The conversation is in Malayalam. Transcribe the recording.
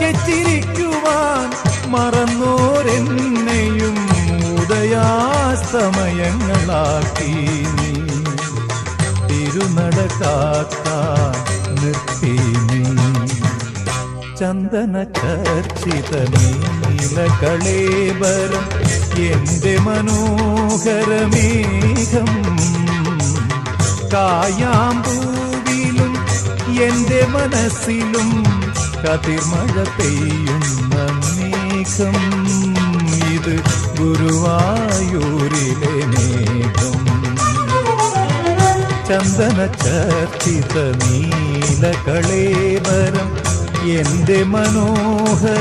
ഉറക്കെ ചിരിക്കുവാൻ മറന്നോരെന്നെയും ഉദയാസ്തമയങ്ങളാക്കി നീ തിരുനട കാക്കാൻ നിർത്തി നീ ചന്ദന ചർച്ചിത നീലകളേബരം എന്റെ മനോഹരമേഘം കായാമ്പൂവിലും എന്റെ മനസ്സിലും കതിർമഴ പെയ്യുന്ന മേഘം ഇത് ഗുരുവായൂരിലെ മേഘം ചന്ദന ചർച്ചിത നീലകളേബരം എന്റെ മനോഹരമേഘം